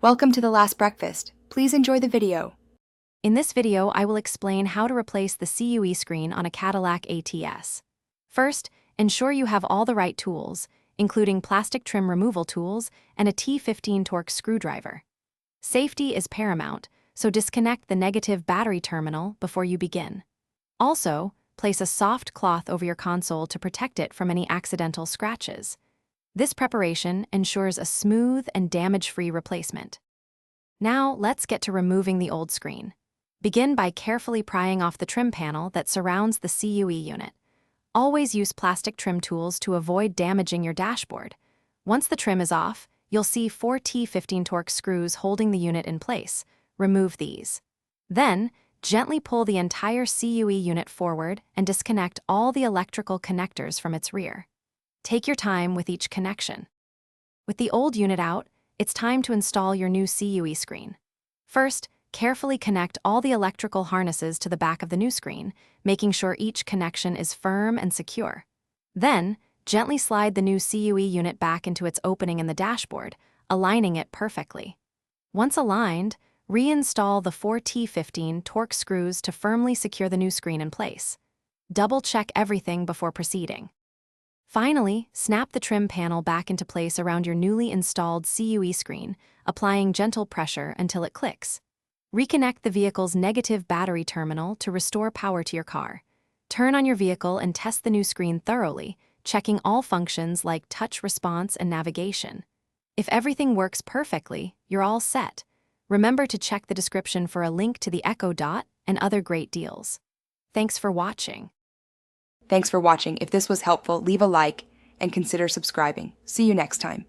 Welcome to The Last Breakfast. Please enjoy the video. In this video, I will explain how to replace the CUE screen on a Cadillac ATS. First, ensure you have all the right tools, including plastic trim removal tools and a T15 torque screwdriver. Safety is paramount, so disconnect the negative battery terminal before you begin. Also, place a soft cloth over your console to protect it from any accidental scratches. This preparation ensures a smooth and damage-free replacement. Now, let's get to removing the old screen. Begin by carefully prying off the trim panel that surrounds the CUE unit. Always use plastic trim tools to avoid damaging your dashboard. Once the trim is off, you'll see 4 T15 torque screws holding the unit in place. Remove these. Then, gently pull the entire CUE unit forward and disconnect all the electrical connectors from its rear. Take your time with each connection. With the old unit out, it's time to install your new CUE screen. First, carefully connect all the electrical harnesses to the back of the new screen, making sure each connection is firm and secure. Then, gently slide the new CUE unit back into its opening in the dashboard, aligning it perfectly. Once aligned, reinstall the 4 T15 torque screws to firmly secure the new screen in place. Double-check everything before proceeding. Finally, snap the trim panel back into place around your newly installed CUE screen, applying gentle pressure until it clicks. Reconnect the vehicle's negative battery terminal to restore power to your car. Turn on your vehicle and test the new screen thoroughly, checking all functions like touch response and navigation. If everything works perfectly, you're all set. Remember to check the description for a link to the Echo Dot and other great deals. Thanks for watching. Thanks for watching. If this was helpful, leave a like and consider subscribing. See you next time.